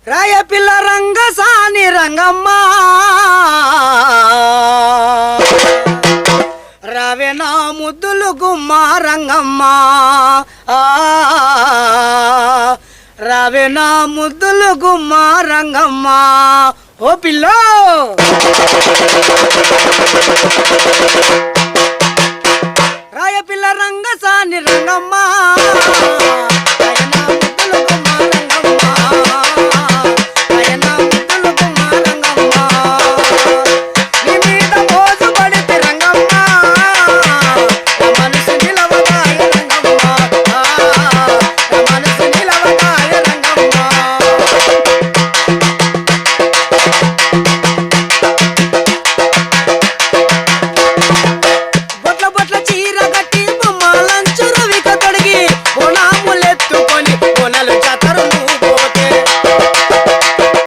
రాయపిల్ల రంగసాని రంగమ్మ రావే నా ముద్దులు గుమ్మ రంగమ్మ రావే నా ముద్దులు గుమ్మ రంగమ్మ ఓ పిల్ల రాయపిల్ల రంగసాని రంగమ్మ